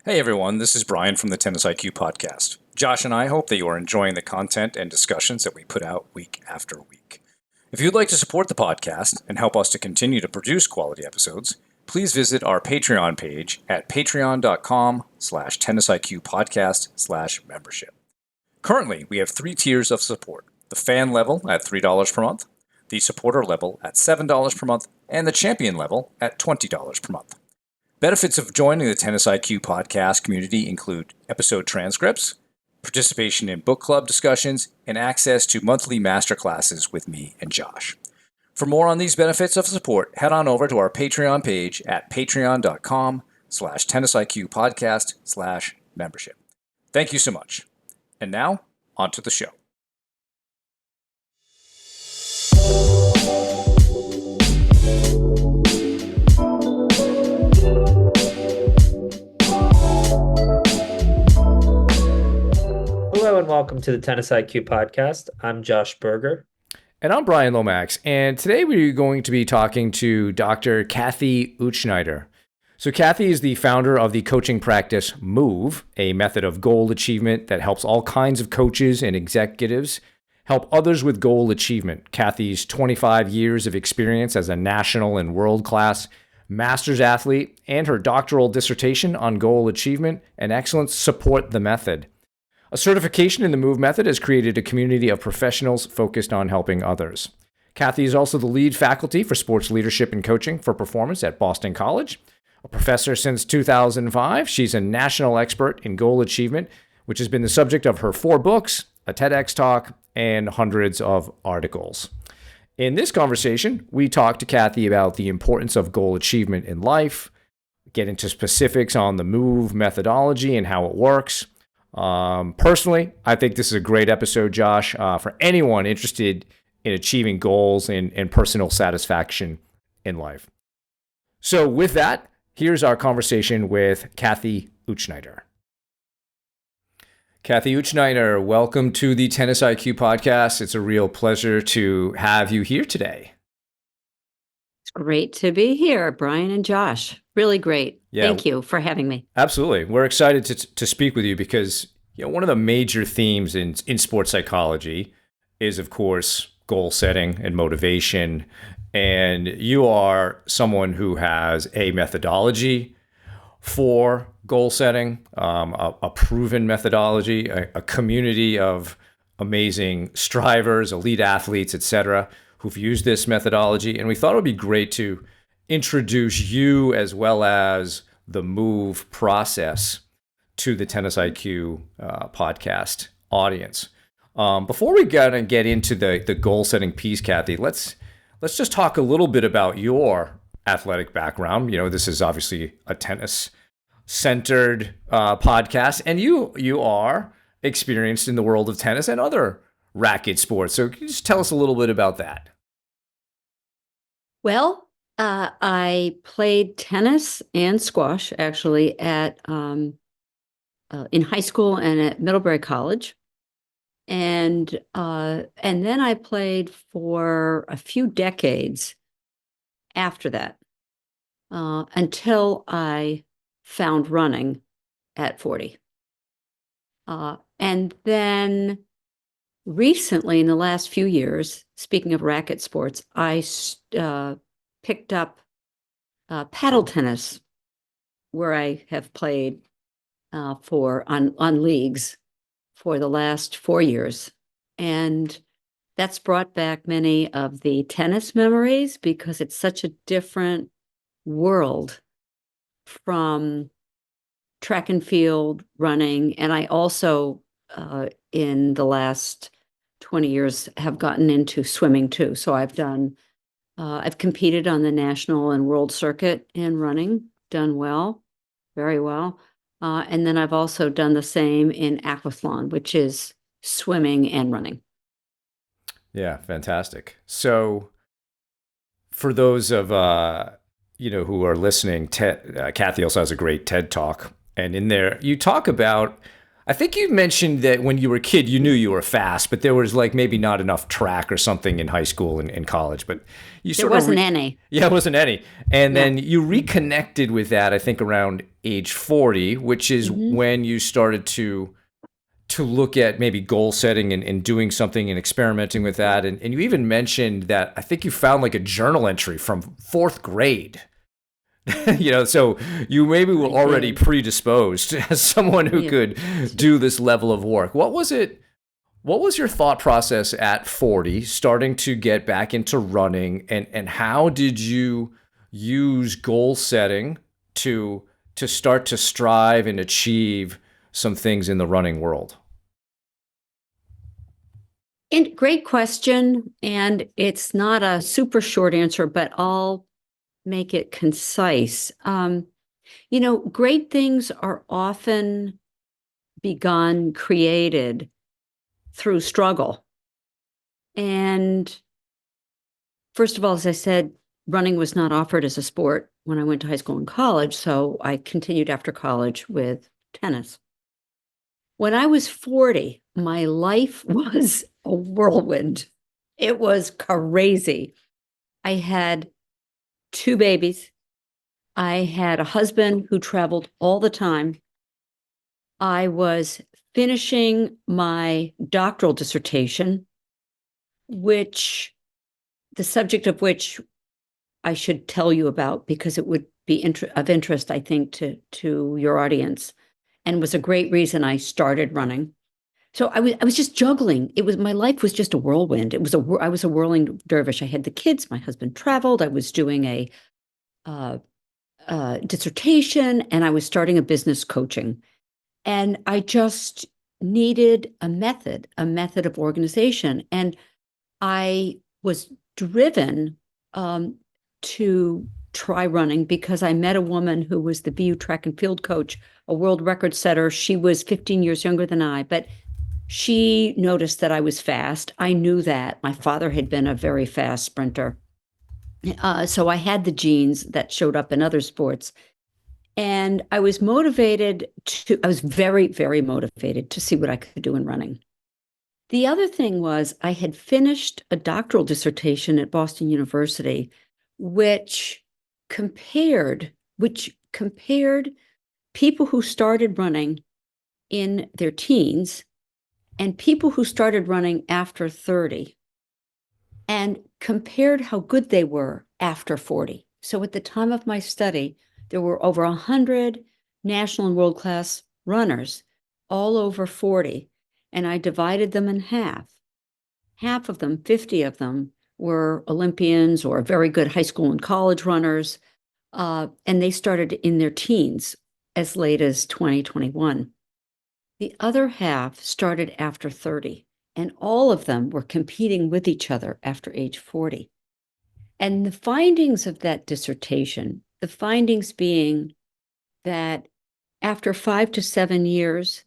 Hey everyone, this is Brian from the Tennis IQ podcast. Josh and I hope that you are enjoying the content and discussions that we put out week after week. If you'd like to support the podcast and help us to continue to produce quality episodes, please visit our Patreon page at patreon.com/tennisiqpodcast/membership. Currently, we have 3 tiers of support: the fan level at $3 per month, the supporter level at $7 per month, and the champion level at $20 per month. Benefits of joining the Tennis IQ podcast community include episode transcripts, participation in book club discussions, and access to monthly masterclasses with me and Josh. For more on these benefits of support, head on over to our Patreon page at patreon.com/tennisiqpodcast/membership. Thank you so much. And now, on to the show. Hello and welcome to the Tennis IQ podcast. I'm Josh Berger. And I'm Brian Lomax. And today we're going to be talking to Dr. Cathy Utzschneider. So Cathy is the founder of the coaching practice Move, a method of goal achievement that helps all kinds of coaches and executives help others with goal achievement. Cathy's 25 years of experience as a national and world-class master's athlete and her doctoral dissertation on goal achievement and excellence support the method. A certification in the Move method has created a community of professionals focused on helping others. Cathy is also the lead faculty for sports leadership and coaching for performance at Boston College. A professor since 2005, she's a national expert in goal achievement, which has been the subject of her 4 books, a TEDx Talk, and hundreds of articles. In this conversation, we talk to Cathy about the importance of goal achievement in life, get into specifics on the Move methodology and how it works. Personally, I think this is a great episode, Josh, for anyone interested in achieving goals and personal satisfaction in life. So with that, here's our conversation with Cathy Utzschneider. Cathy Utzschneider, welcome to the Tennis IQ podcast. It's a real pleasure to have you here today. It's great to be here, Brian and Josh. Really great. Yeah. Thank you for having me. Absolutely. We're excited to speak with you because one of the major themes in sports psychology is, of course, goal setting and motivation. And you are someone who has a methodology for goal setting, a proven methodology, a community of amazing strivers, elite athletes, etc., who've used this methodology. And we thought it would be great to introduce you as well as the Move process to the Tennis IQ podcast audience. Before we get into the goal setting piece, Cathy, let's just talk a little bit about your athletic background. This is obviously a tennis centered podcast, and you are experienced in the world of tennis and other racket sports. So can you just tell us a little bit about that? Well, I played tennis and squash actually at in high school and at Middlebury College, and then I played for a few decades after that until I found running at 40, and then recently, in the last few years, speaking of racket sports, I picked up paddle tennis, where I have played on leagues for the last 4 years. And that's brought back many of the tennis memories because it's such a different world from track and field running. And I also, in the last 20 years, have gotten into swimming too. So I've competed on the national and world circuit in running, done well, very well. And then I've also done the same in aquathlon, which is swimming and running. Yeah, fantastic. So for those of who are listening, Cathy also has a great TED Talk, and in there you talk about I think you mentioned that when you were a kid, you knew you were fast, but there was like maybe not enough track or something in high school and college. But you There sort of wasn't any. yeah, it wasn't any. And Yeah. then you reconnected with that, I think, around age 40, which is when you started to look at maybe goal setting and doing something and experimenting with that. And you even mentioned that I think you found like a journal entry from fourth grade. So you maybe were already did. predisposed as someone who Yeah. could do this level of work. What was it? What was your thought process at 40, starting to get back into running, and how did you use goal setting to start to strive and achieve some things in the running world? And great question. And it's not a super short answer, but I'll make it concise. Great things are often begun, created through struggle. And first of all, as I said, running was not offered as a sport when I went to high school and college. So I continued after college with tennis. When I was 40, my life was a whirlwind. It was crazy. I had 2 babies. I had a husband who traveled all the time. I was finishing my doctoral dissertation, which the subject of which I should tell you about because it would be of interest, I think, to your audience, and was a great reason I started running. So I was just juggling. My life was just a whirlwind. I was a whirling dervish. I had the kids. My husband traveled. I was doing a uh, dissertation, and I was starting a business coaching. And I just needed a method of organization. And I was driven to try running because I met a woman who was the BU track and field coach, a world record setter. She was 15 years younger than I, but she noticed that I was fast. I knew that. My father had been a very fast sprinter. So I had the genes that showed up in other sports. And I was very, very motivated to see what I could do in running. The other thing was I had finished a doctoral dissertation at Boston University, which compared people who started running in their teens and people who started running after 30 and compared how good they were after 40. So at the time of my study, there were over 100 national and world-class runners, all over 40, and I divided them in half. Half of them, 50 of them, were Olympians or very good high school and college runners, and they started in their teens as late as 2021. The other half started after 30, and all of them were competing with each other after age 40. And the findings of that dissertation, the findings being that after 5 to 7 years,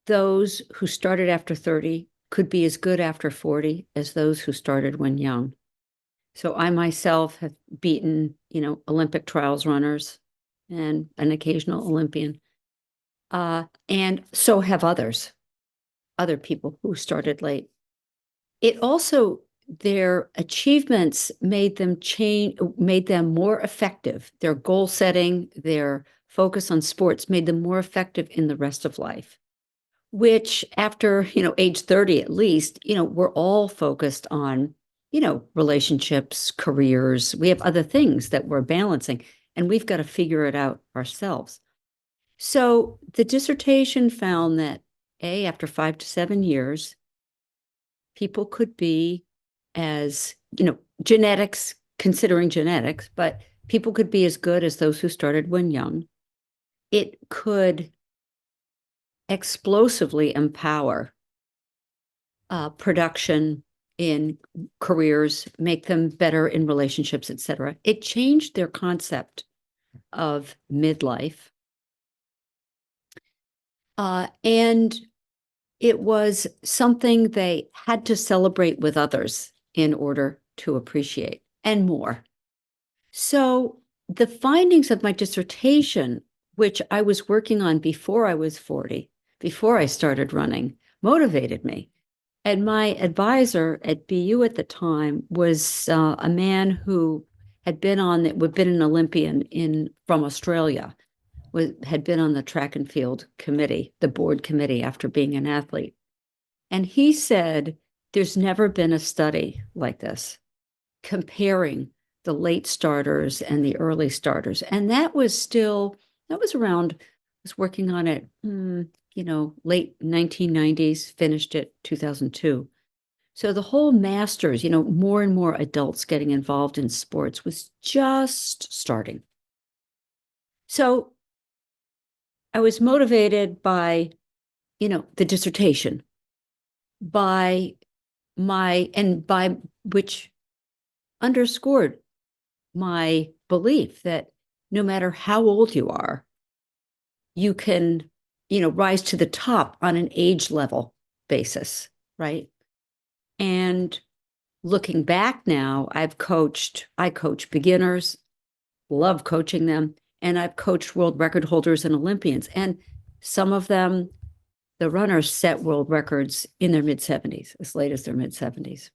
those who started after 30 could be as good after 40 as those who started when young. So I myself have beaten, Olympic trials runners and an occasional Olympian. And so have other people who started late. It also, their achievements made them more effective. Their goal setting, their focus on sports made them more effective in the rest of life, which after, age 30 at least, we're all focused on, relationships, careers. We have other things that we're balancing, and we've got to figure it out ourselves. So the dissertation found that after 5 to 7 years, people could be as, considering genetics, but people could be as good as those who started when young. It could explosively empower production in careers, make them better in relationships, etc. It changed their concept of midlife. And it was something they had to celebrate with others in order to appreciate, and more. So the findings of my dissertation, which I was working on before I was 40, before I started running motivated me. And my advisor at BU at the time was a man who had been an Olympian from Australia, had been on the track and field committee, the board committee after being an athlete. And he said, there's never been a study like this comparing the late starters and the early starters. And that was around, I was working on it, late 1990s, finished it 2002. So the whole masters, more and more adults getting involved in sports was just starting. So I was motivated by, the dissertation, by which underscored my belief that no matter how old you are, you can, rise to the top on an age level basis, right? And looking back now, I coach beginners, love coaching them, and I've coached world record holders and Olympians. And some of them, the runners, set world records in their mid-70s, as late as their mid-70s.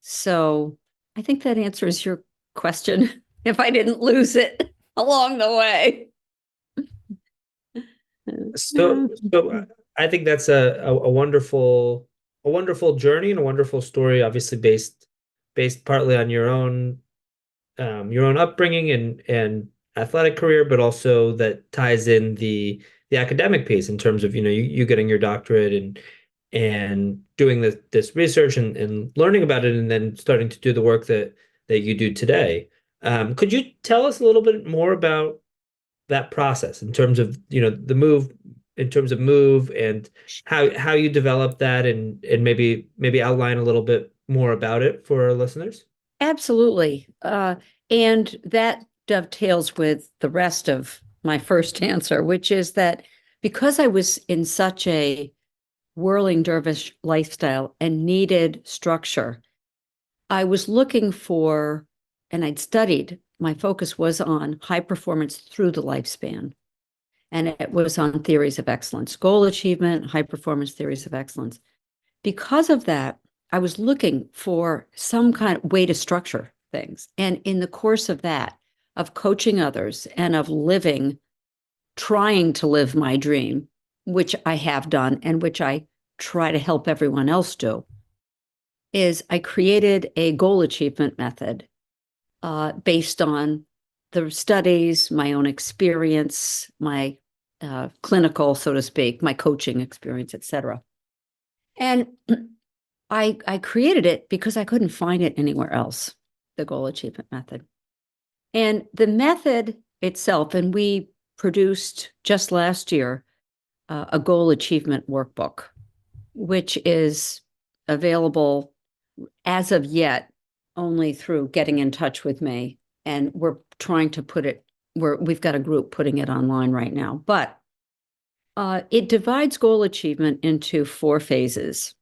So I think that answers your question, if I didn't lose it along the way. So I think that's a wonderful journey and a wonderful story, obviously based partly on your own upbringing and athletic career, but also that ties in the academic piece in terms of, you getting your doctorate and doing this research and learning about it and then starting to do the work that you do today. Could you tell us a little bit more about that process in terms of, the move, in terms of move and how you develop that and maybe outline a little bit more about it for our listeners? Absolutely. And that dovetails with the rest of my first answer, which is that because I was in such a whirling dervish lifestyle and needed structure, I was looking for, and I'd studied, my focus was on high performance through the lifespan. And it was on theories of excellence, goal achievement, high performance theories of excellence. Because of that, I was looking for some kind of way to structure things. And in the course of that, of coaching others and of trying to live my dream, which I have done and which I try to help everyone else do, is I created a goal achievement method based on the studies, my own experience, my clinical, so to speak, my coaching experience, et cetera. And I created it because I couldn't find it anywhere else, the goal achievement method. And the method itself, and we produced just last year a goal achievement workbook, which is available as of yet only through getting in touch with me. And we're trying to we've got a group putting it online right now. But it divides goal achievement into 4 phases.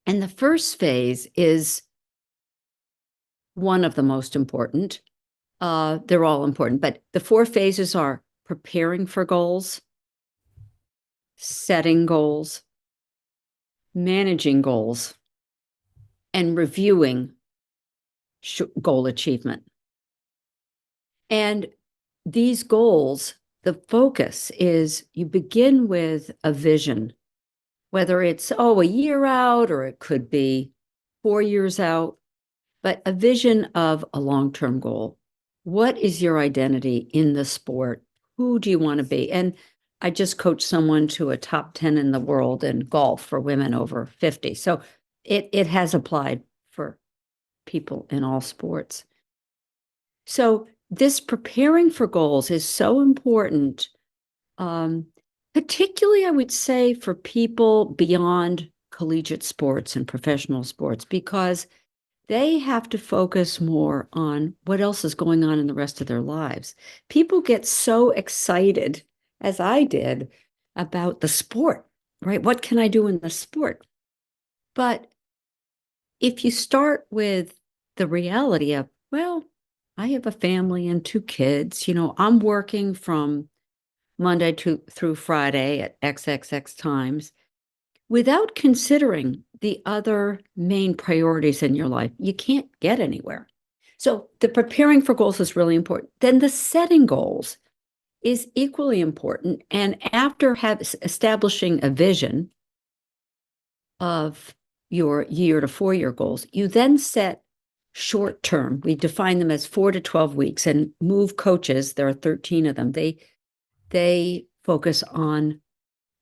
And the first phase is one of the most important. They're all important, but the 4 phases are preparing for goals, setting goals, managing goals, and reviewing goal achievement. And these goals, the focus is you begin with a vision, whether it's, a year out, or it could be 4 years out, but a vision of a long-term goal. What is your identity in the sport? Who do you want to be? And I just coached someone to a top 10 in the world in golf for women over 50. So it has applied for people in all sports. So this preparing for goals is so important, particularly, I would say, for people beyond collegiate sports and professional sports, because they have to focus more on what else is going on in the rest of their lives. People get so excited, as I did, about the sport, right? What can I do in the sport? But if you start with the reality of, well, I have a family and 2 kids, I'm working from Monday through Friday at XXX times, without considering the other main priorities in your life, you can't get anywhere. So the preparing for goals is really important. Then the setting goals is equally important. And after establishing a vision of your year to 4 year goals, you then set short term. We define them as 4 to 12 weeks, and Move coaches, there are 13 of them. They focus on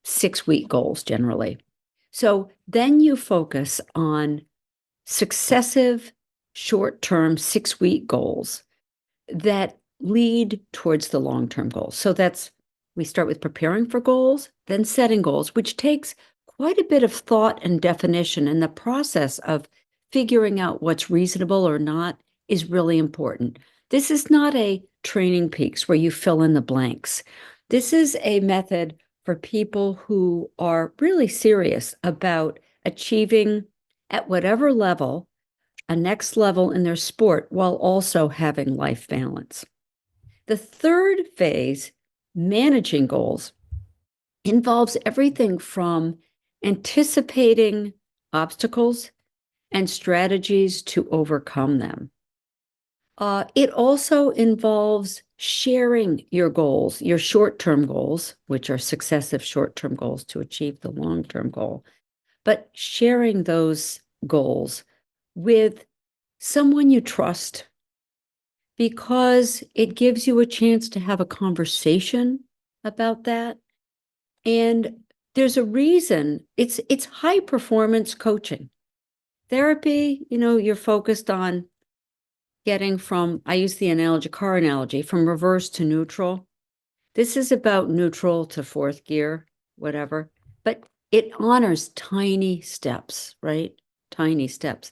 6-week goals generally. So then you focus on successive short-term 6-week goals that lead towards the long-term goals. So we start with preparing for goals, then setting goals, which takes quite a bit of thought and definition. And the process of figuring out what's reasonable or not is really important. This is not a training peaks where you fill in the blanks. This is a method for people who are really serious about achieving at whatever level a next level in their sport while also having life balance. The third phase, managing goals, involves everything from anticipating obstacles and strategies to overcome them. It also involves sharing your goals, your short-term goals, which are successive short-term goals to achieve the long-term goal, but sharing those goals with someone you trust, because it gives you a chance to have a conversation about that. And there's a reason it's high performance coaching. Therapy, you're focused on getting from, I use the car analogy, from reverse to neutral. This is about neutral to fourth gear, whatever, but it honors tiny steps, right? Tiny steps.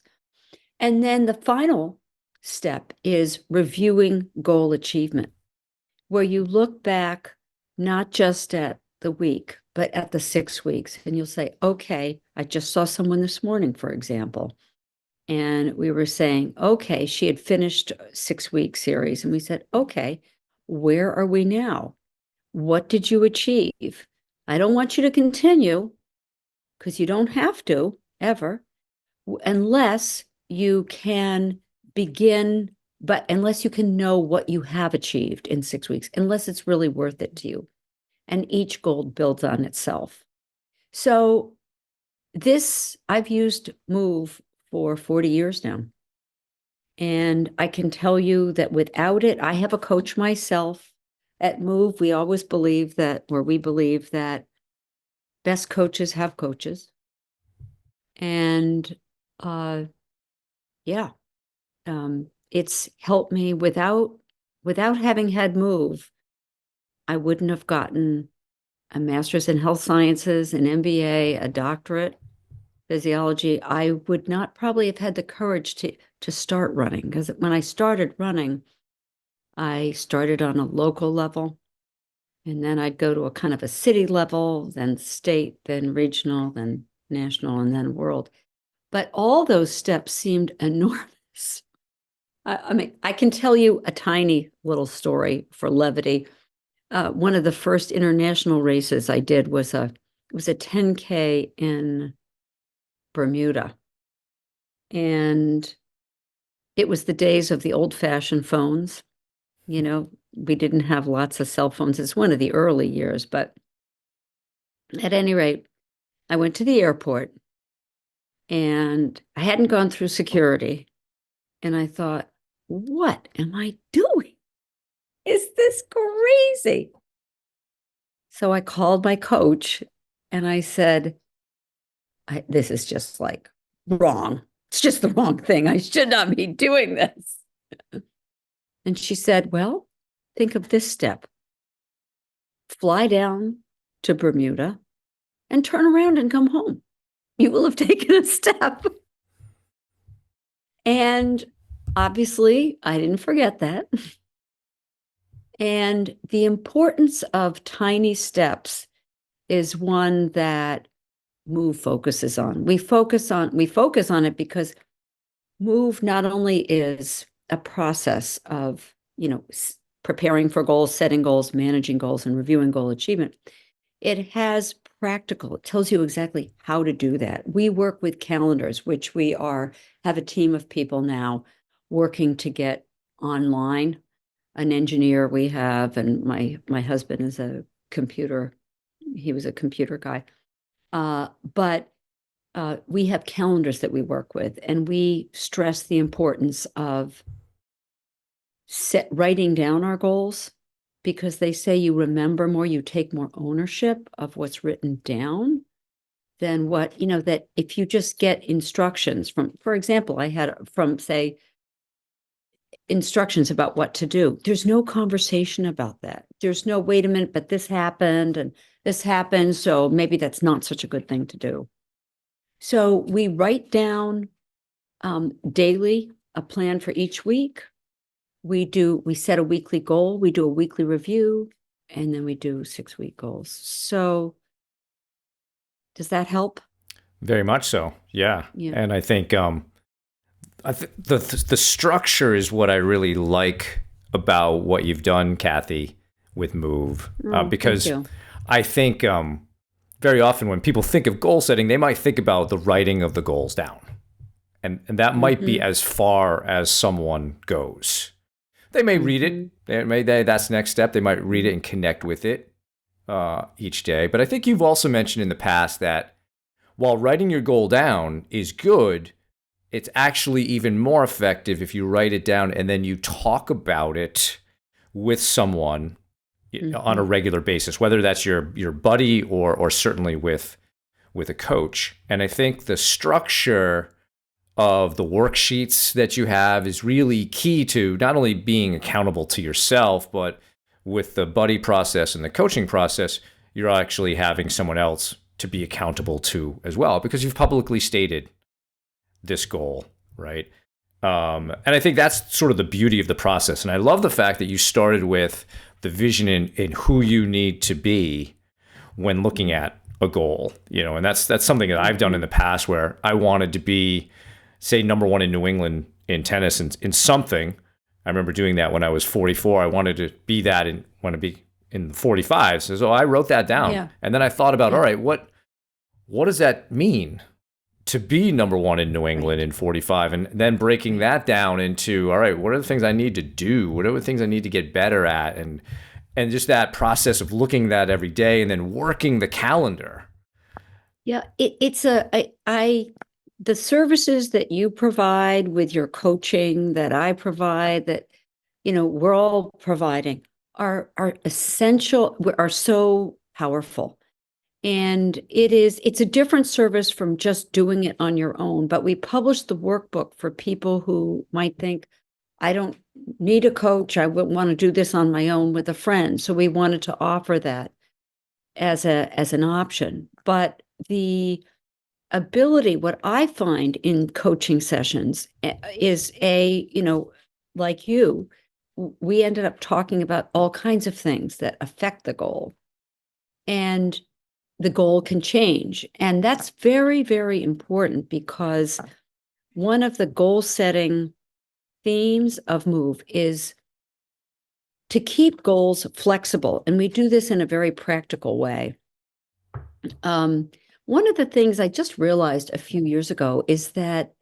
And then the final step is reviewing goal achievement, where you look back not just at the week, but at the 6 weeks. And you'll say, okay, I just saw someone this morning, for example. And we were saying, okay, she had finished a 6-week series. And we said, okay, where are we now? What did you achieve? I don't want you to continue, because you don't have to ever, unless you can begin, but unless you can know what you have achieved in 6 weeks, unless it's really worth it to you. And each goal builds on itself. So I've used Move for 40 years now. And I can tell you that without it, I have a coach myself. At Move, we believe that best coaches have coaches. And it's helped me. Without having had Move, I wouldn't have gotten a master's in health sciences, an MBA, a doctorate, physiology. I would not probably have had the courage to start running, because when I started running, I started on a local level, and then I'd go to a kind of a city level, then state, then regional, then national, and then world. But all those steps seemed enormous. I mean, I can tell you a tiny little story for levity. One of the first international races I did was a 10K in Bermuda. And it was the days of the old-fashioned phones. We didn't have lots of cell phones. It's one of the early years, but at any rate, I went to the airport and I hadn't gone through security. And I thought, what am I doing? Is this crazy? So I called my coach and I said, this is just like wrong. It's just the wrong thing. I should not be doing this. And she said, well, think of this step. Fly down to Bermuda and turn around and come home. You will have taken a step. And obviously, I didn't forget that. And the importance of tiny steps is one that Move focuses on. We focus on it because Move not only is a process of, preparing for goals, setting goals, managing goals, and reviewing goal achievement. It has practical. It tells you exactly how to do that. We work with calendars, which have a team of people now working to get online. An engineer we have, and my husband is he was a computer guy. But we have calendars that we work with, and we stress the importance of writing down our goals, because they say you remember more, you take more ownership of what's written down than that if you just get instructions for example, I had say, instructions about what to do. There's no conversation about that. There's no, wait a minute, but this happened and this happened, so maybe that's not such a good thing to do. So we write down daily a plan for each week. We set a weekly goal, we do a weekly review, and then we do 6-week goals. So does that help? Very much so. Yeah. Yeah. And I think the structure is what I really like about what you've done, Cathy, with Move, because I think very often when people think of goal setting, they might think about the writing of the goals down, and that might be as far as someone goes. They may read it. That's the next step. They might read it and connect with it each day. But I think you've also mentioned in the past that while writing your goal down is good, it's actually even more effective if you write it down and then you talk about it with someone on a regular basis, whether that's your buddy or certainly with a coach. And I think the structure of the worksheets that you have is really key to not only being accountable to yourself, but with the buddy process and the coaching process, you're actually having someone else to be accountable to as well, because you've publicly stated this goal, right? And I think that's sort of the beauty of the process. And I love the fact that you started with the vision in who you need to be when looking at a goal, and that's something that I've done in the past, where I wanted to be, say, number one in New England in tennis and in something. I remember doing that when I was 44. I wanted to be that and want to be in the 45s. So I wrote that down. Yeah. And then I thought about, all right, what does that mean to be number one in New England in 45? And then breaking that down into, all right, what are the things I need to do? What are the things I need to get better at? And just that process of looking at that every day and then working the calendar. Yeah, the services that you provide with your coaching, that I provide, that we're all providing, are essential, are so powerful. And it's a different service from just doing it on your own. But we publish the workbook for people who might think, I don't need a coach, I would want to do this on my own with a friend. So we wanted to offer that as an option. But the ability, what I find in coaching sessions is like you, we ended up talking about all kinds of things that affect the goal, and the goal can change. And that's very, very important, because one of the goal setting themes of Move is to keep goals flexible. And we do this in a very practical way. One of the things I just realized a few years ago is that,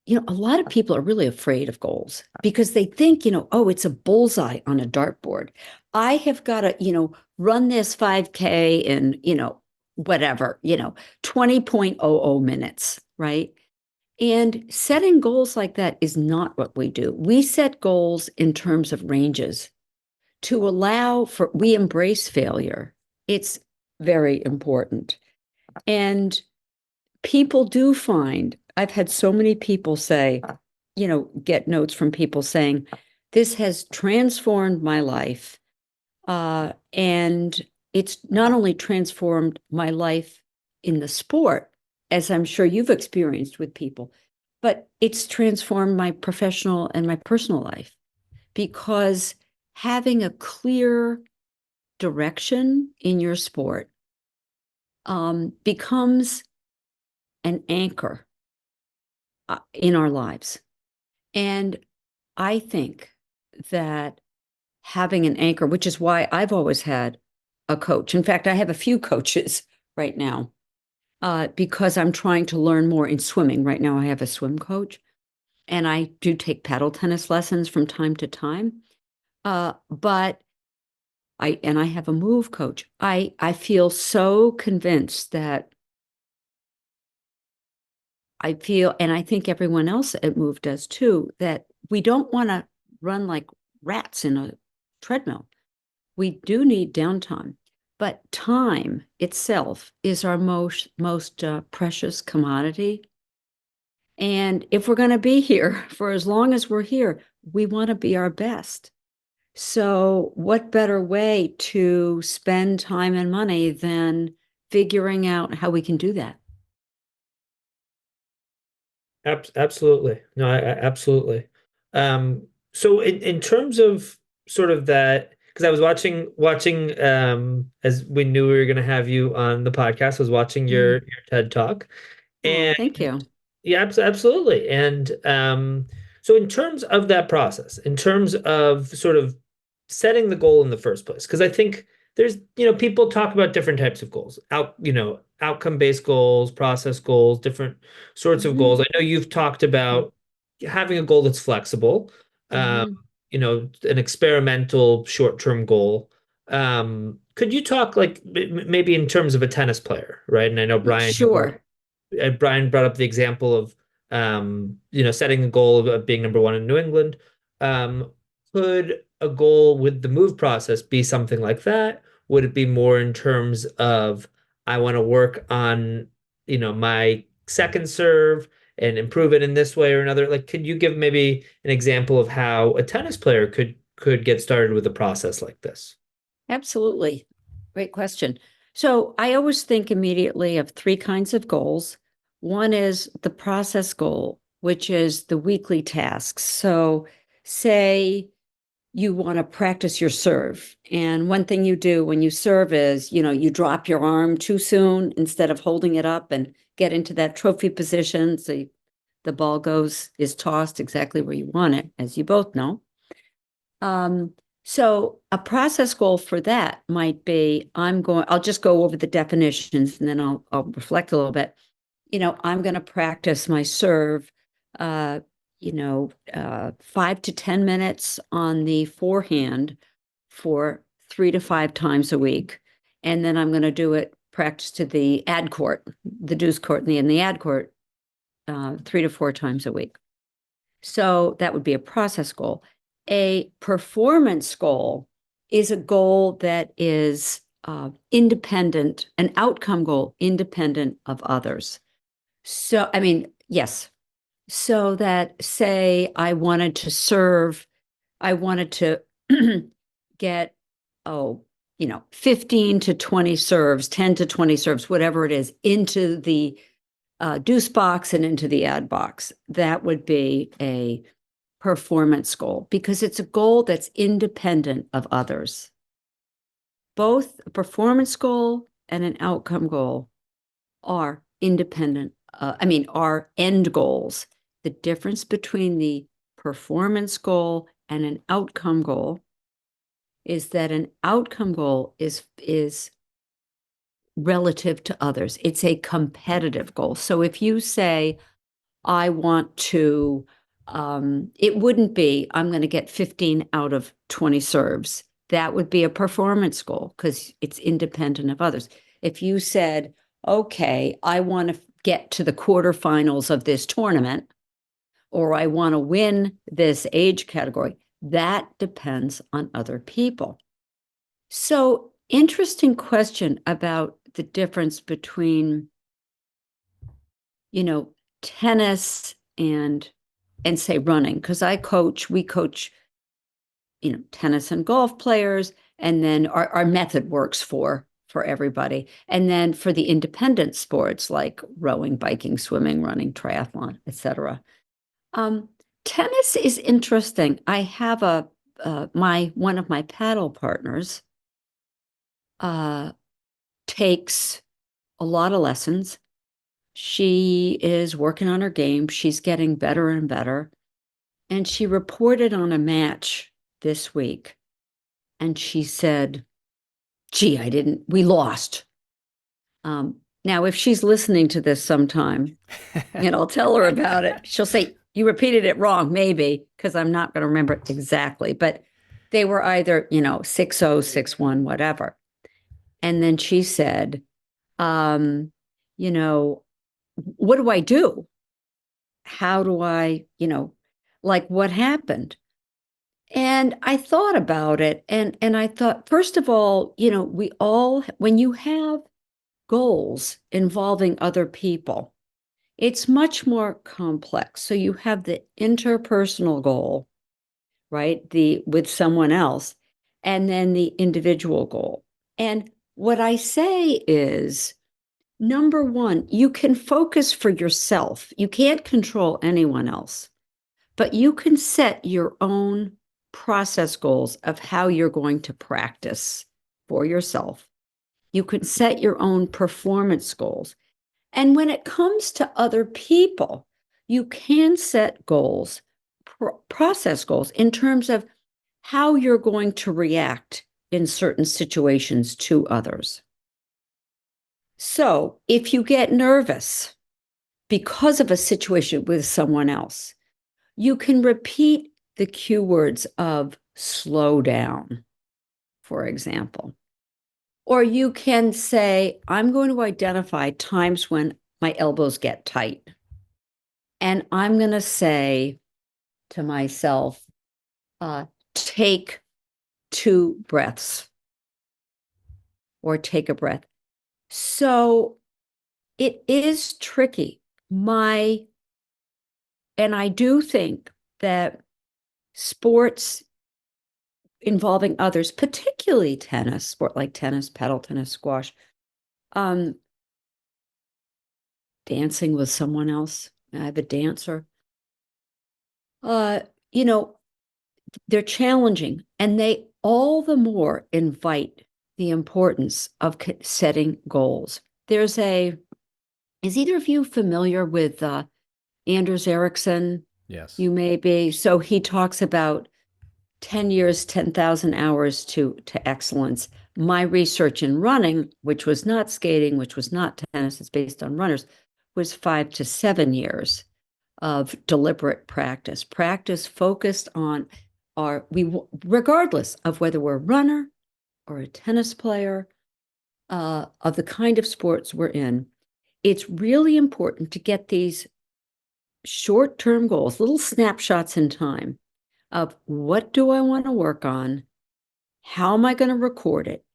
a lot of people are really afraid of goals, because they think, oh, it's a bullseye on a dartboard. I have got to, run this 5K in, whatever, 20.00 minutes, right? And setting goals like that is not what we do. We set goals in terms of ranges to allow we embrace failure. It's very important. And people do find, I've had so many people say, get notes from people saying, this has transformed my life. And it's not only transformed my life in the sport, as I'm sure you've experienced with people, but it's transformed my professional and my personal life, because having a clear direction in your sport becomes an anchor in our lives. And I think that having an anchor, which is why I've always had a coach. In fact, I have a few coaches right now because I'm trying to learn more in swimming. Right now, I have a swim coach, and I do take paddle tennis lessons from time to time. But I have a move coach. I feel so convinced that I feel, and I think everyone else at Move does too, that we don't want to run like rats in a treadmill. We do need downtime, but time itself is our most precious commodity. And if we're going to be here for as long as we're here, we want to be our best. So, what better way to spend time and money than figuring out how we can do that? Absolutely. No, absolutely. So in terms of sort of that, because I was watching as we knew we were going to have you on the podcast, I was watching your TED Talk, Oh, and thank you. yeah, absolutely. And so in terms of that process, in terms of sort of setting the goal in the first place, because I think there's, people talk about different types of goals, outcome-based goals, process goals, different sorts of goals. I know you've talked about having a goal that's flexible, um, an experimental short-term goal. Could you talk like maybe in terms of a tennis player, right? And I know Sure. Brian brought up the example of setting a goal of being number one in New England. Um, could a goal with the move process be something like that? Would it be more in terms of I want to work on my second serve and improve it in this way or another? Like, could you give maybe an example of how a tennis player could get started with a process like this? Absolutely. Great question. So I always think immediately of three kinds of goals. One is the process goal, which is the weekly tasks. So say you want to practice your serve. And one thing you do when you serve is, you drop your arm too soon instead of holding it up and get into that trophy position. So the ball is tossed exactly where you want it, as you both know. So a process goal for that might be, I'll just go over the definitions and then I'll reflect a little bit. I'm going to practice my serve, 5 to 10 minutes on the forehand for 3 to 5 times a week. And then I'm going to do it practice to the ad court, the deuce court and the ad court, 3 to 4 times a week. So that would be a process goal. A performance goal is a goal that is independent, an outcome goal independent of others. So, yes. So that, say, I wanted to get, 15 to 20 serves, 10 to 20 serves, whatever it is, into the deuce box and into the ad box. That would be a performance goal because it's a goal that's independent of others. Both a performance goal and an outcome goal are independent, are end goals. The difference between the performance goal and an outcome goal is that an outcome goal is relative to others. It's a competitive goal. So if you say, I want to, it wouldn't be, I'm going to get 15 out of 20 serves. That would be a performance goal because it's independent of others. If you said, okay, I want to get to the quarterfinals of this tournament, or I want to win this age category, that depends on other people. So, interesting question about the difference between, tennis and say running, because we coach, tennis and golf players, and then our method works for everybody. And then for the independent sports like rowing, biking, swimming, running, triathlon, etc. Tennis is interesting. I have one of my paddle partners takes a lot of lessons. She is working on her game. She's getting better and better. And she reported on a match this week And she said, gee, we lost. Now, if she's listening to this sometime, and I'll tell her about it, she'll say, you repeated it wrong, maybe, because I'm not going to remember it exactly. But they were either, 6-0, 6-1, whatever. And then she said, you know, what do I do? How do I, like what happened? And I thought about it, and I thought, first of all, we all, when you have goals involving other people, it's much more complex. So you have the interpersonal goal, right? With someone else, and then the individual goal. And what I say is, number one, you can focus for yourself. You can't control anyone else, but you can set your own process goals of how you're going to practice for yourself. You can set your own performance goals. And when it comes to other people, you can set goals, process goals in terms of how you're going to react in certain situations to others. So if you get nervous because of a situation with someone else, you can repeat the cue words of slow down, for example. Or you can say, I'm going to identify times when my elbows get tight. And I'm going to say to myself, take 2 breaths or take a breath. So it is tricky. And I do think that sports involving others, particularly tennis, sport like tennis, paddle tennis, squash, dancing with someone else. I have a dancer. They're challenging, and they all the more invite the importance of setting goals. Is either of you familiar with Anders Ericsson? Yes. You may be. So he talks about 10 years, 10,000 hours to excellence. My research in running, which was not skating, which was not tennis, it's based on runners, was 5 to 7 years of deliberate practice focused on regardless of whether we're a runner or a tennis player, of the kind of sports we're in, it's really important to get these short-term goals, little snapshots in time of what do I want to work on? How am I going to record it?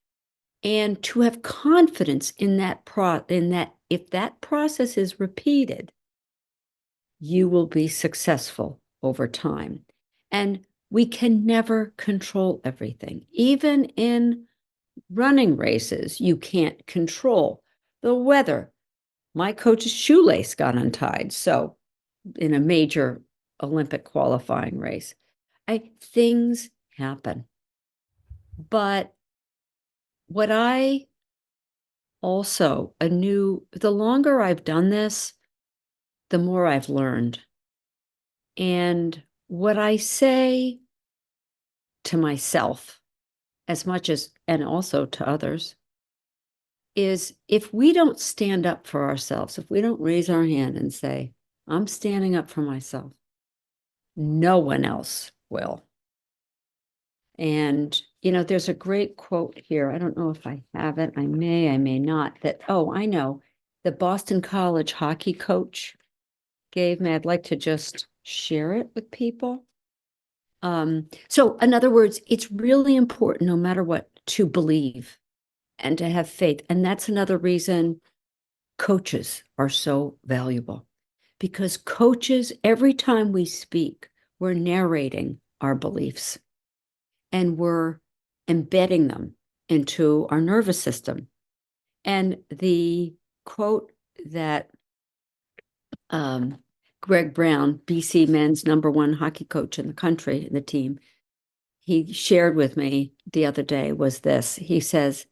And to have confidence in that if that process is repeated, you will be successful over time. And we can never control everything. Even in running races, you can't control the weather. My coach's shoelace got untied. So in a major Olympic qualifying race, things happen. But what the longer I've done this, the more I've learned. And what I say to myself, as much as, and also to others, is if we don't stand up for ourselves, if we don't raise our hand and say, I'm standing up for myself, no one else will. And, there's a great quote here. I don't know if I have it. I may not. I know. The Boston College hockey coach gave me. I'd like to just share it with people. So in other words, it's really important, no matter what, to believe and to have faith. And that's another reason coaches are so valuable, because coaches, every time we speak, we're narrating our beliefs and we're embedding them into our nervous system. And the quote that Greg Brown, BC men's #1 hockey coach in the country, in the team, he shared with me the other day was this. He said,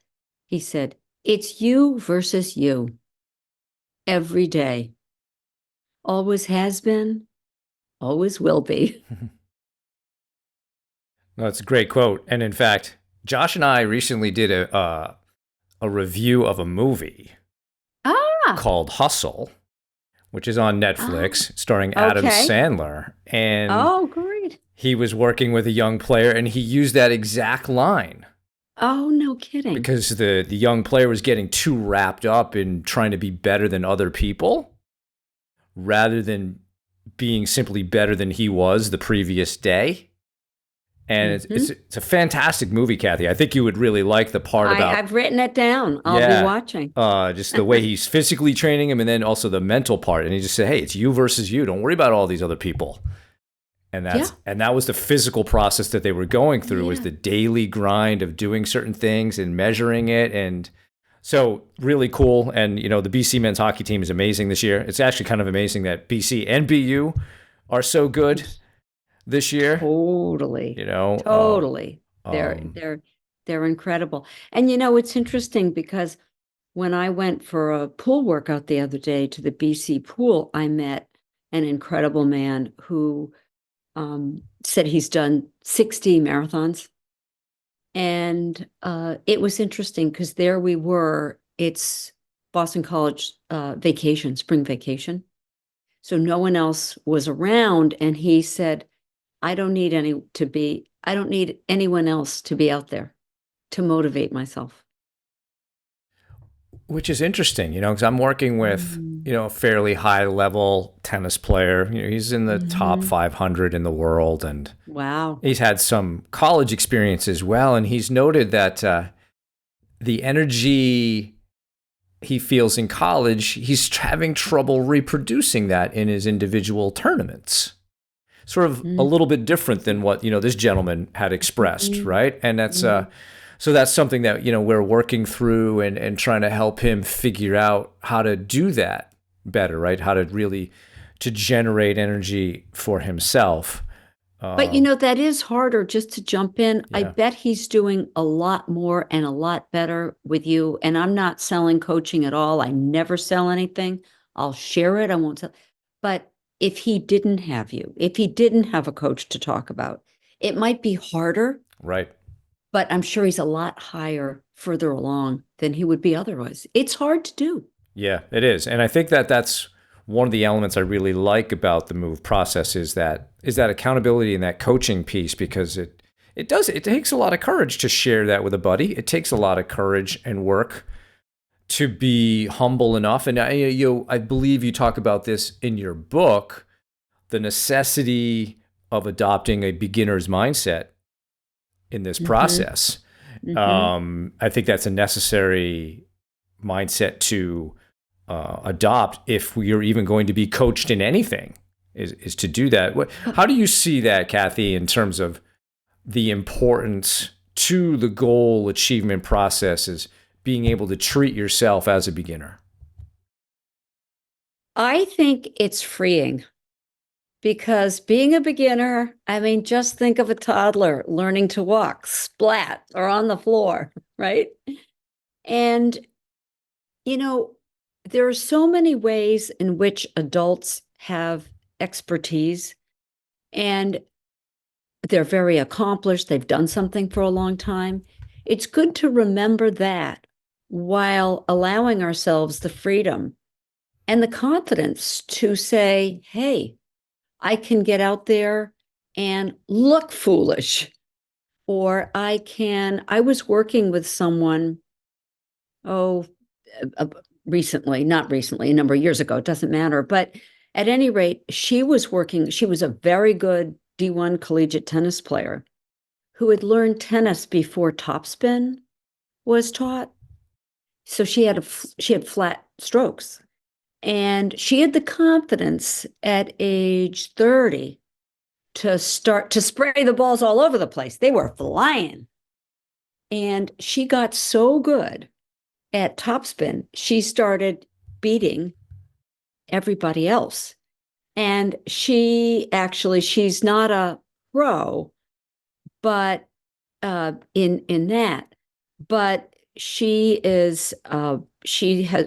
it's you versus you every day. Always has been, always will be. No, it's a great quote. And in fact, Josh and I recently did a review of a movie Ah, called Hustle, which is on ah, Netflix, starring Adam okay. Sandler. And Oh, great. he was working with a young player, and he used that exact line Oh, no kidding. because the young player was getting too wrapped up in trying to be better than other people rather than being simply better than he was the previous day. And Hmm. it's a fantastic movie, Cathy. I think you would really like the part about, I've written it down. I'll be yeah, watching. just the way he's physically training him, and then also the mental part. And he just said, "Hey, it's you versus you. Don't worry about all these other people." Yeah, And that was the physical process that they were going through, was yeah. the daily grind of doing certain things and measuring it. And so really cool. And the BC men's hockey team is amazing this year. It's actually kind of amazing that BC and BU are so good this year. Totally. You know, Totally. They're um, they're they're incredible. And it's interesting because when I went for a pool workout the other day to the BC pool, I met an incredible man who said he's done 60 marathons. And it was interesting because there we were. It's Boston College vacation, spring vacation. So no one else was around. And he said, I don't need anyone else to be out there to motivate myself. which is interesting, because I'm working with, Mm. a fairly high level tennis player. He's in the top Mhm. 500 in the world, and Wow. he's had some college experience as well. And he's noted that the energy he feels in college, he's having trouble reproducing that in his individual tournaments. Sort of a Mhm. little bit different than what this gentleman had expressed, Mhm. right? And that's Mhm. so that's something that we're working through and trying to help him figure out how to do that better, right? How to really to generate energy for himself. But that is harder, just to jump in. I Yeah, bet he's doing a lot more and a lot better with you. And I'm not selling coaching at all. I never sell anything. I'll share it. I won't sell. But if he didn't have you, if he didn't have a coach to talk about, it might be harder, right. but I'm sure he's a lot higher, further along than he would be otherwise. It's hard to do. Yeah, it is. And I think that that's one of the elements I really like about the move process is that accountability and that coaching piece, because it takes a lot of courage to share that with a buddy. It takes a lot of courage and work to be humble enough. And I believe you talk about this in your book, the necessity of adopting a beginner's mindset in this Mm-hmm. process. Mm-hmm. I think that's a necessary mindset to adopt if we are even going to be coached in anything, is to do that. How do you see that, Cathy, in terms of the importance to the goal achievement process is being able to treat yourself as a beginner? I think it's freeing. Because being a beginner, I mean, just think of a toddler learning to walk, splat, or on the floor, right? And, you know, there are so many ways in which adults have expertise and they're very accomplished. They've done something for a long time. It's good to remember that while allowing ourselves the freedom and the confidence to say, hey, I can get out there and look foolish. Or I was working with someone, oh, recently, not recently, a number of years ago, it doesn't matter. But at any rate, she was a very good D1 collegiate tennis player who had learned tennis before topspin was taught. So she had flat strokes. And she had the confidence at age 30 to start to spray the balls all over the place. They were flying. And she got so good at topspin, she started beating everybody else. And she's not a pro, but in that, but she has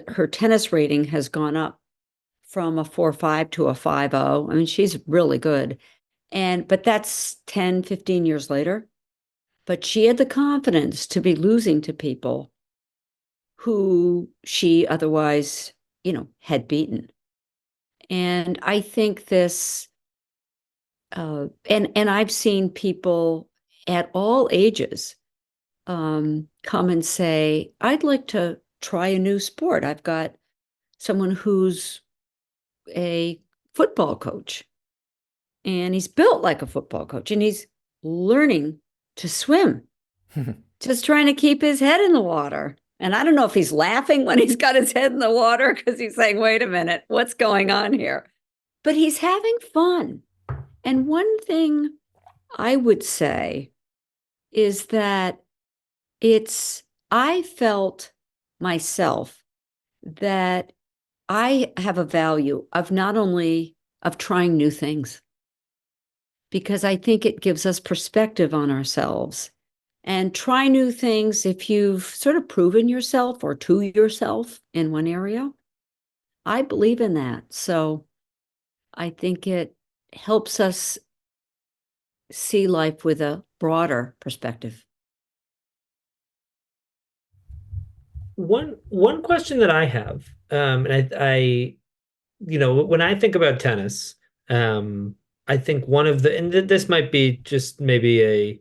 her tennis rating has gone up from a 4.5 to a 5.0. I mean, she's really good. But that's 10, 15 years later. but she had the confidence to be losing to people who she otherwise, had beaten. And I think this, and I've seen people at all ages come and say, I'd like to try a new sport. I've got someone who's a football coach, and he's built like a football coach, and he's learning to swim, just trying to keep his head in the water. And I don't know if he's laughing when he's got his head in the water because he's saying, wait a minute, what's going on here? But he's having fun. And one thing I would say is that I felt myself that I have a value of not only of trying new things, because I think it gives us perspective on ourselves. And try new things if you've sort of proven yourself or to yourself in one area. I believe in that. So I think it helps us see life with a broader perspective. One question that I have, and I when I think about tennis, I think one of the, and this might be just maybe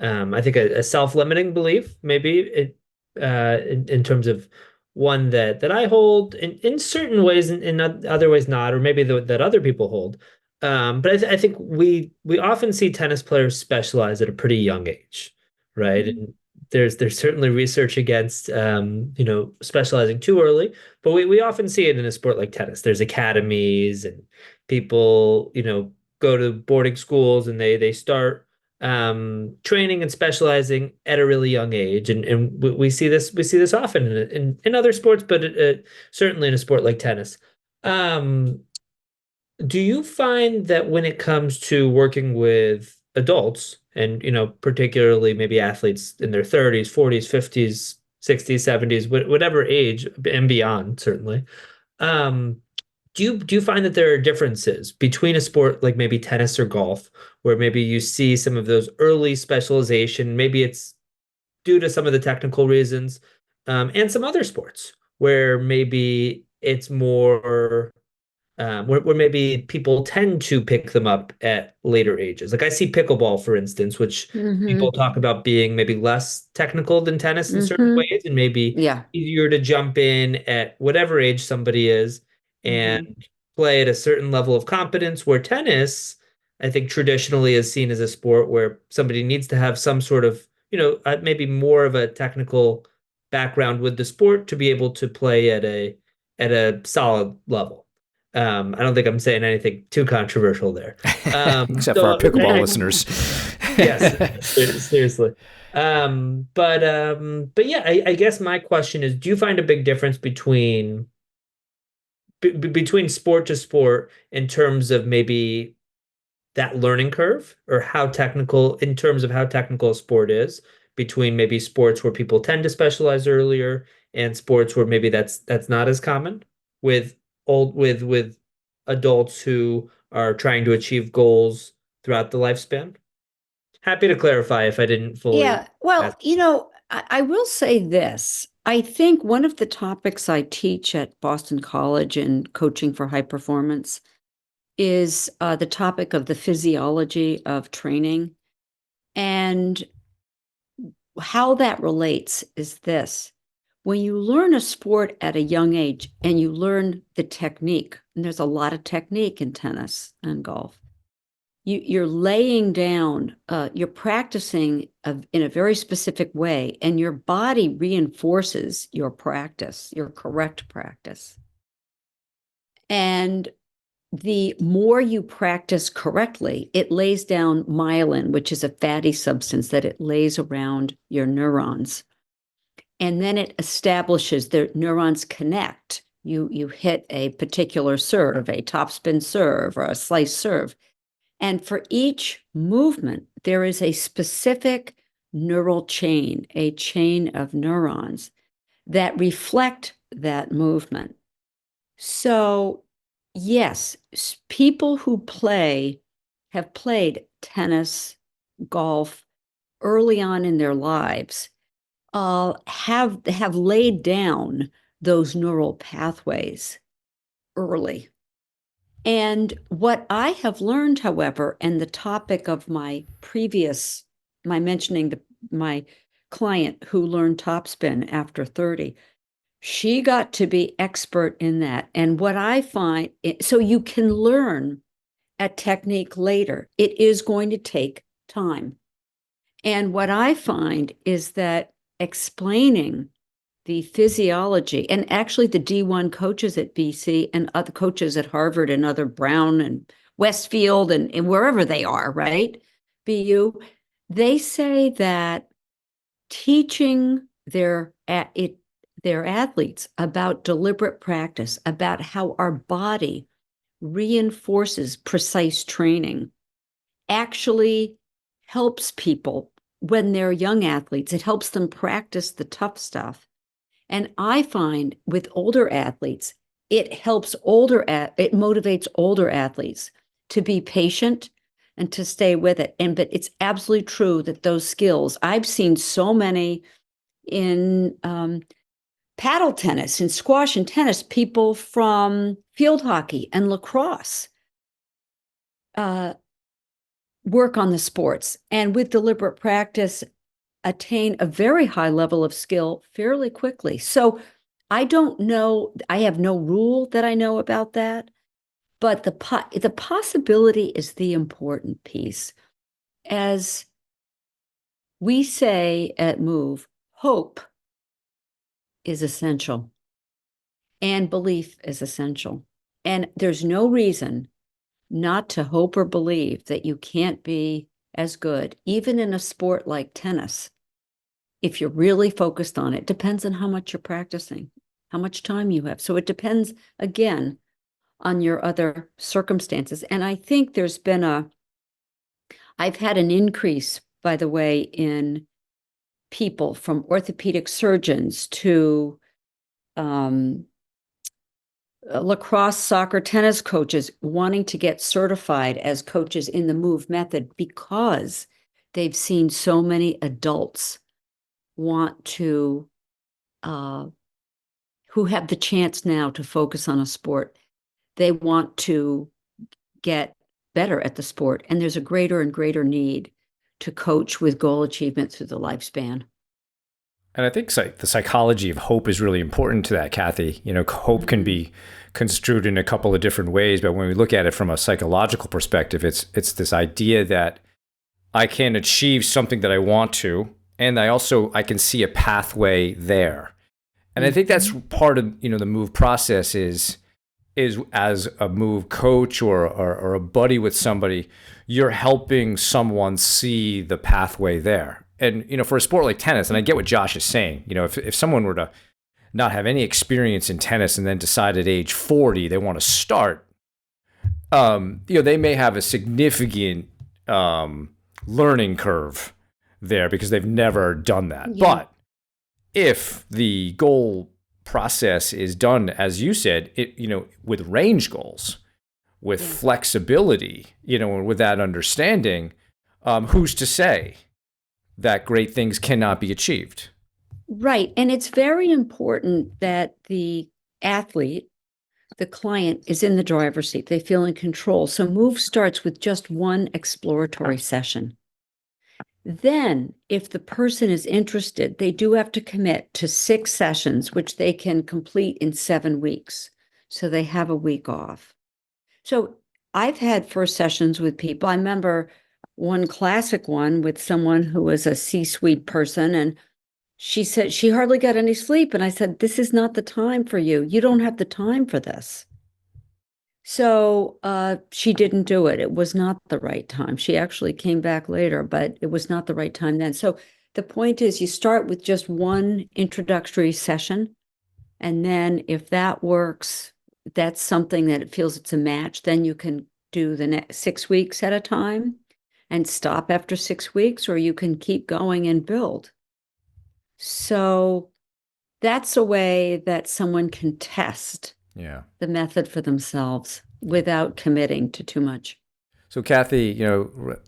I think a self-limiting belief, maybe in terms of one that I hold in certain ways, and in other ways not, or maybe that other people hold. But I think we often see tennis players specialize at a pretty young age, right? Mm-hmm. And there's certainly research against specializing too early, but we often see it in a sport like tennis. There's academies, and people go to boarding schools, and they start training and specializing at a really young age, and we see this often in other sports, but certainly in a sport like tennis. Um, do you find that when it comes to working with adults, and particularly maybe athletes in their 30s, 40s, 50s, 60s, 70s, whatever age and beyond, certainly, um, do you find that there are differences between a sport like maybe tennis or golf, where maybe you see some of those early specialization, maybe it's due to some of the technical reasons, and some other sports where maybe it's more where maybe people tend to pick them up at later ages. Like I see pickleball, for instance, which people talk about being maybe less technical than tennis in certain Mm-hmm. ways, and maybe Yeah. easier to jump in at whatever age somebody is and Mm-hmm. play at a certain level of competence. Where tennis, I think traditionally is seen as a sport where somebody needs to have some sort of, maybe more of a technical background with the sport to be able to play at a solid level. I don't think I'm saying anything too controversial there. Except for So our pickleball listeners. yes, seriously. But yeah, I guess my question is, do you find a big difference between sport to sport in terms of maybe that learning curve, or how technical, in terms of how technical a sport is, between maybe sports where people tend to specialize earlier and sports where maybe that's not as common, with with adults who are trying to achieve goals throughout the lifespan? Happy to clarify if I didn't fully Yeah. Well, ask. I will say this. I think one of the topics I teach at Boston College in coaching for high performance is the topic of the physiology of training. And how that relates is this. When you learn a sport at a young age and you learn the technique, and there's a lot of technique in tennis and golf, you're laying down, you're practicing in a very specific way, and your body reinforces your practice, your correct practice. And the more you practice correctly, it lays down myelin, which is a fatty substance that it lays around your neurons. And then it establishes the neurons connect. You hit a particular serve, a topspin serve or a slice serve. And for each movement, there is a specific neural chain, a chain of neurons that reflect that movement. So, yes, people who have played tennis, golf, early on in their lives have laid down those neural pathways early. And what I have learned, however, and the topic of my mentioning my client who learned topspin after 30, she got to be expert in that. And what I find, so you can learn a technique later. It is going to take time. And what I find is that explaining the physiology, and actually the D1 coaches at BC and other coaches at Harvard and other Brown and Westfield and wherever they are, right? BU, they say that teaching their athletes about deliberate practice, about how our body reinforces precise training, actually helps people when they're young athletes. It helps them practice the tough stuff. And I find with older athletes, it motivates older athletes to be patient and to stay with it. But it's absolutely true that those skills, I've seen so many in paddle tennis and squash and tennis, people from field hockey and lacrosse work on the sports, and with deliberate practice attain a very high level of skill fairly quickly. So I don't know, I have no rule that I know about that, but the possibility is the important piece. As we say at Move, hope is essential and belief is essential. And there's no reason not to hope or believe that you can't be as good, even in a sport like tennis. If you're really focused on it, depends on how much you're practicing, how much time you have. So it depends, again, on your other circumstances. And I think I've had an increase, by the way, in people from orthopedic surgeons to lacrosse, soccer, tennis coaches wanting to get certified as coaches in the Move method because they've seen so many adults want to, who have the chance now to focus on a sport. They want to get better at the sport. And there's a greater and greater need to coach with goal achievement through the lifespan. And I think the psychology of hope is really important to that, Cathy. Hope can be construed in a couple of different ways, but when we look at it from a psychological perspective, it's this idea that I can achieve something that I want to, and I can see a pathway there. And I think that's part of the Move process is as a Move coach or a buddy with somebody, you're helping someone see the pathway there. And for a sport like tennis, and I get what Josh is saying, if someone were to not have any experience in tennis and then decide at age 40 they want to start, they may have a significant learning curve there because they've never done that. Yeah. But if the goal process is done, as you said, with range goals, with flexibility, and with that understanding, who's to say that great things cannot be achieved? Right. And it's very important that the athlete, the client, is in the driver's seat. They feel in control. So Move starts with just one exploratory session. Then, if the person is interested, they do have to commit to 6 sessions, which they can complete in 7 weeks. So they have a week off. So I've had first sessions with people. I remember one classic one with someone who was a C-suite person, and she said she hardly got any sleep. And I said, this is not the time for you. You don't have the time for this. So she didn't do it. It was not the right time. She actually came back later, but it was not the right time then. So the point is you start with just one introductory session. And then if that works, that's something that it feels it's a match, then you can do the next 6 weeks at a time and stop after 6 weeks, or you can keep going and build. So that's a way that someone can test the method for themselves without committing to too much. So Cathy,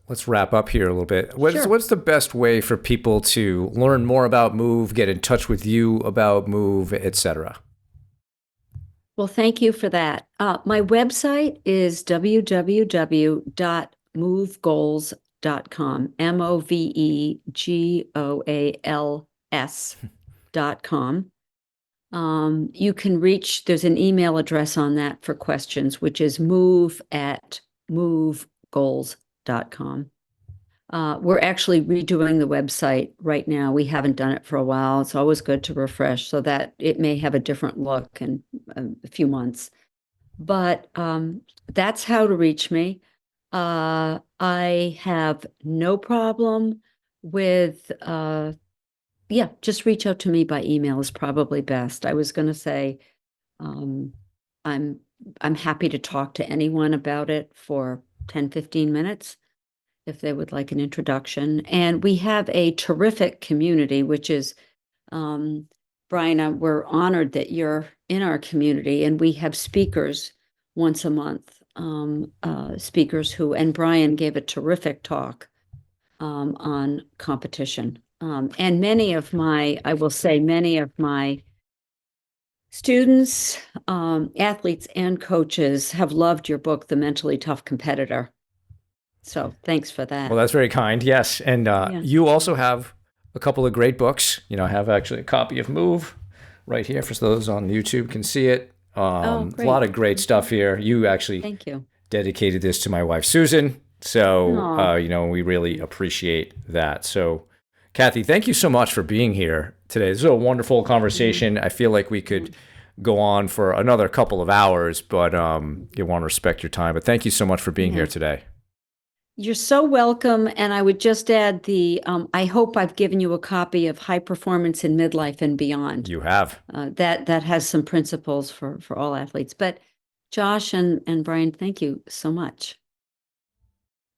let's wrap up here a little bit. Sure. What's the best way for people to learn more about Move, get in touch with you about Move, etc.? Well, thank you for that. My website is www.movegoals.com, movegoals.com. You can there's an email address on that for questions, which is move@movegoals.com. We're actually redoing the website right now. We haven't done it for a while. It's always good to refresh so that it may have a different look in a few months. But that's how to reach me. I have no problem with, just reach out to me by email is probably best. I was going to say, I'm happy to talk to anyone about it for 10, 15 minutes if they would like an introduction. And we have a terrific community, which is, Brian, we're honored that you're in our community, and we have speakers once a month, speakers and Brian gave a terrific talk on competition. And many of my students, athletes, and coaches have loved your book, The Mentally Tough Competitor. So thanks for that. Well, that's very kind. Yes. And you also have a couple of great books. I have actually a copy of Move right here for those on YouTube can see it. A lot of great stuff here. You actually Thank you. dedicated this to my wife, Susan. So, we really appreciate that. So, Cathy, thank you so much for being here today. This is a wonderful conversation. I feel like we could go on for another couple of hours, but you want to respect your time. But thank you so much for being here today. You're so welcome. And I would just add I hope I've given you a copy of High Performance in Midlife and Beyond. You have. That has some principles for all athletes. But Josh and Brian, thank you so much.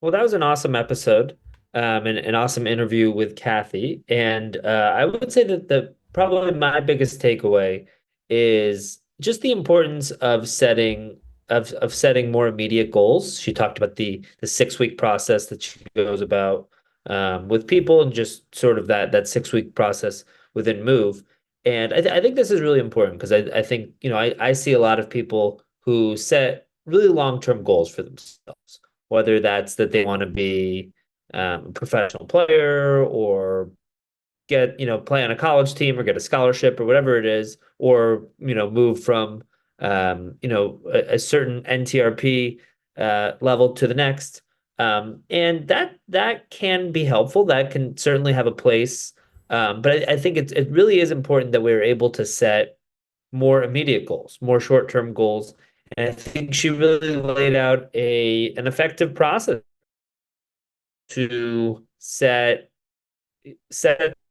Well, that was an awesome episode, and an awesome interview with Cathy. And I would say that probably my biggest takeaway is just the importance of setting more immediate goals. She talked about the 6-week process that she goes about with people, and just sort of that 6-week process within Move. And I think this is really important because I think I see a lot of people who set really long-term goals for themselves, whether that's that they want to be a professional player, or get play on a college team, or get a scholarship, or whatever it is, or move from a certain NTRP level to the next, and that can be helpful. That can certainly have a place, but I think it really is important that we're able to set more immediate goals, more short-term goals. And I think she really laid out an effective process to set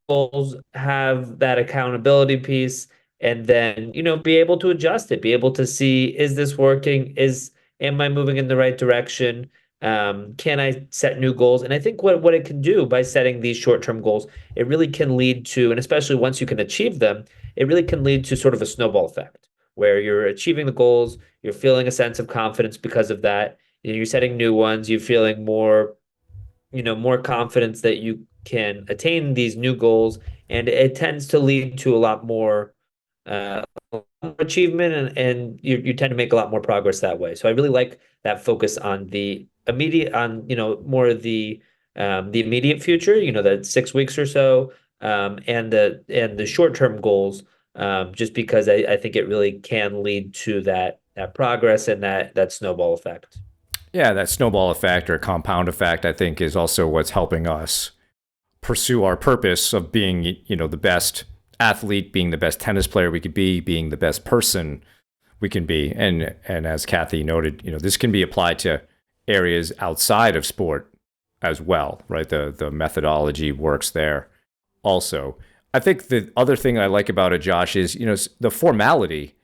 goals, have that accountability piece, and then be able to adjust it, be able to see, is this working? Am I moving in the right direction? Can I set new goals? And I think what it can do by setting these short-term goals, it really can lead to, and especially once you can achieve them, it really can lead to sort of a snowball effect, where you're achieving the goals, you're feeling a sense of confidence because of that, you're setting new ones, you're feeling more confidence that you can attain these new goals, and it tends to lead to a lot more achievement, and you tend to make a lot more progress that way. So I really like that focus on the immediate, more of the immediate future, the 6 weeks or so, and the short-term goals, just because I think it really can lead to that progress and that snowball effect. Yeah, that snowball effect or compound effect, I think, is also what's helping us pursue our purpose of being, the best athlete, being the best tennis player we could be, being the best person we can be. And as Cathy noted, this can be applied to areas outside of sport as well, right? The methodology works there also. I think the other thing I like about it, Josh, is, the formality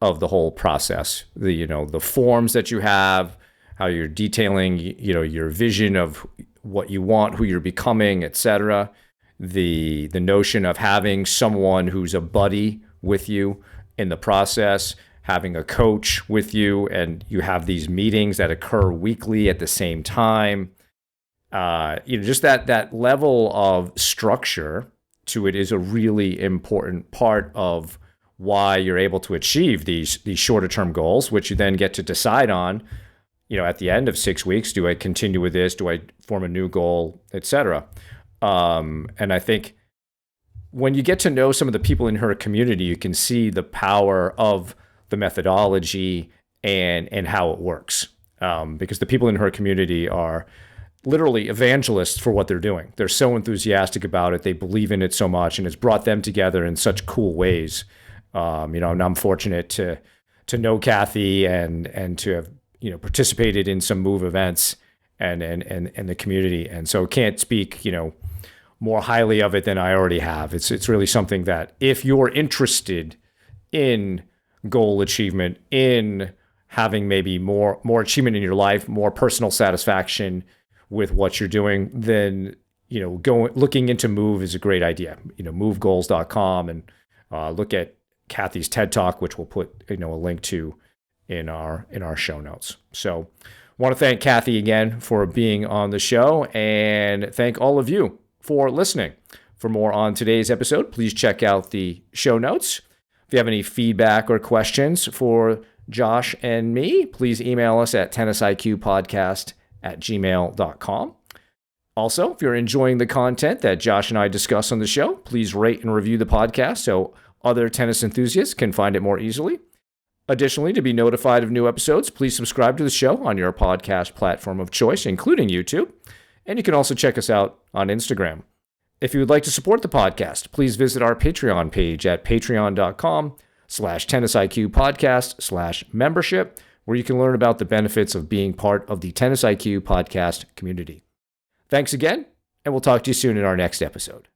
of the whole process, the forms that you have, how you're detailing, your vision of what you want, who you're becoming, etc. The notion of having someone who's a buddy with you in the process, having a coach with you, and you have these meetings that occur weekly at the same time. Just that level of structure to it is a really important part of why you're able to achieve these shorter term goals, which you then get to decide on, at the end of 6 weeks. Do I continue with this? Do I form a new goal, etc.? And I think when you get to know some of the people in her community, you can see the power of the methodology and how it works. Because the people in her community are literally evangelists for what they're doing. They're so enthusiastic about it. They believe in it so much, and it's brought them together in such cool ways. And I'm fortunate to know Cathy and to have, participated in some Move events and the community. And so can't speak, more highly of it than I already have. It's really something that if you're interested in goal achievement, in having maybe more achievement in your life, more personal satisfaction with what you're doing, then looking into Move is a great idea. Movegoals.com, and look at Cathy's TED Talk, which we'll put a link to in our show notes. So want to thank Cathy again for being on the show, and thank all of you for listening. For more on today's episode, please check out the show notes. If you have any feedback or questions for Josh and me, please email us at tennisiqpodcast@gmail.com. Also, if you're enjoying the content that Josh and I discuss on the show, please rate and review the podcast so other tennis enthusiasts can find it more easily. Additionally, to be notified of new episodes, please subscribe to the show on your podcast platform of choice, including YouTube. And you can also check us out on Instagram. If you would like to support the podcast, please visit our Patreon page at patreon.com/tennisiqpodcast/membership, where you can learn about the benefits of being part of the Tennis IQ podcast community. Thanks again, and we'll talk to you soon in our next episode.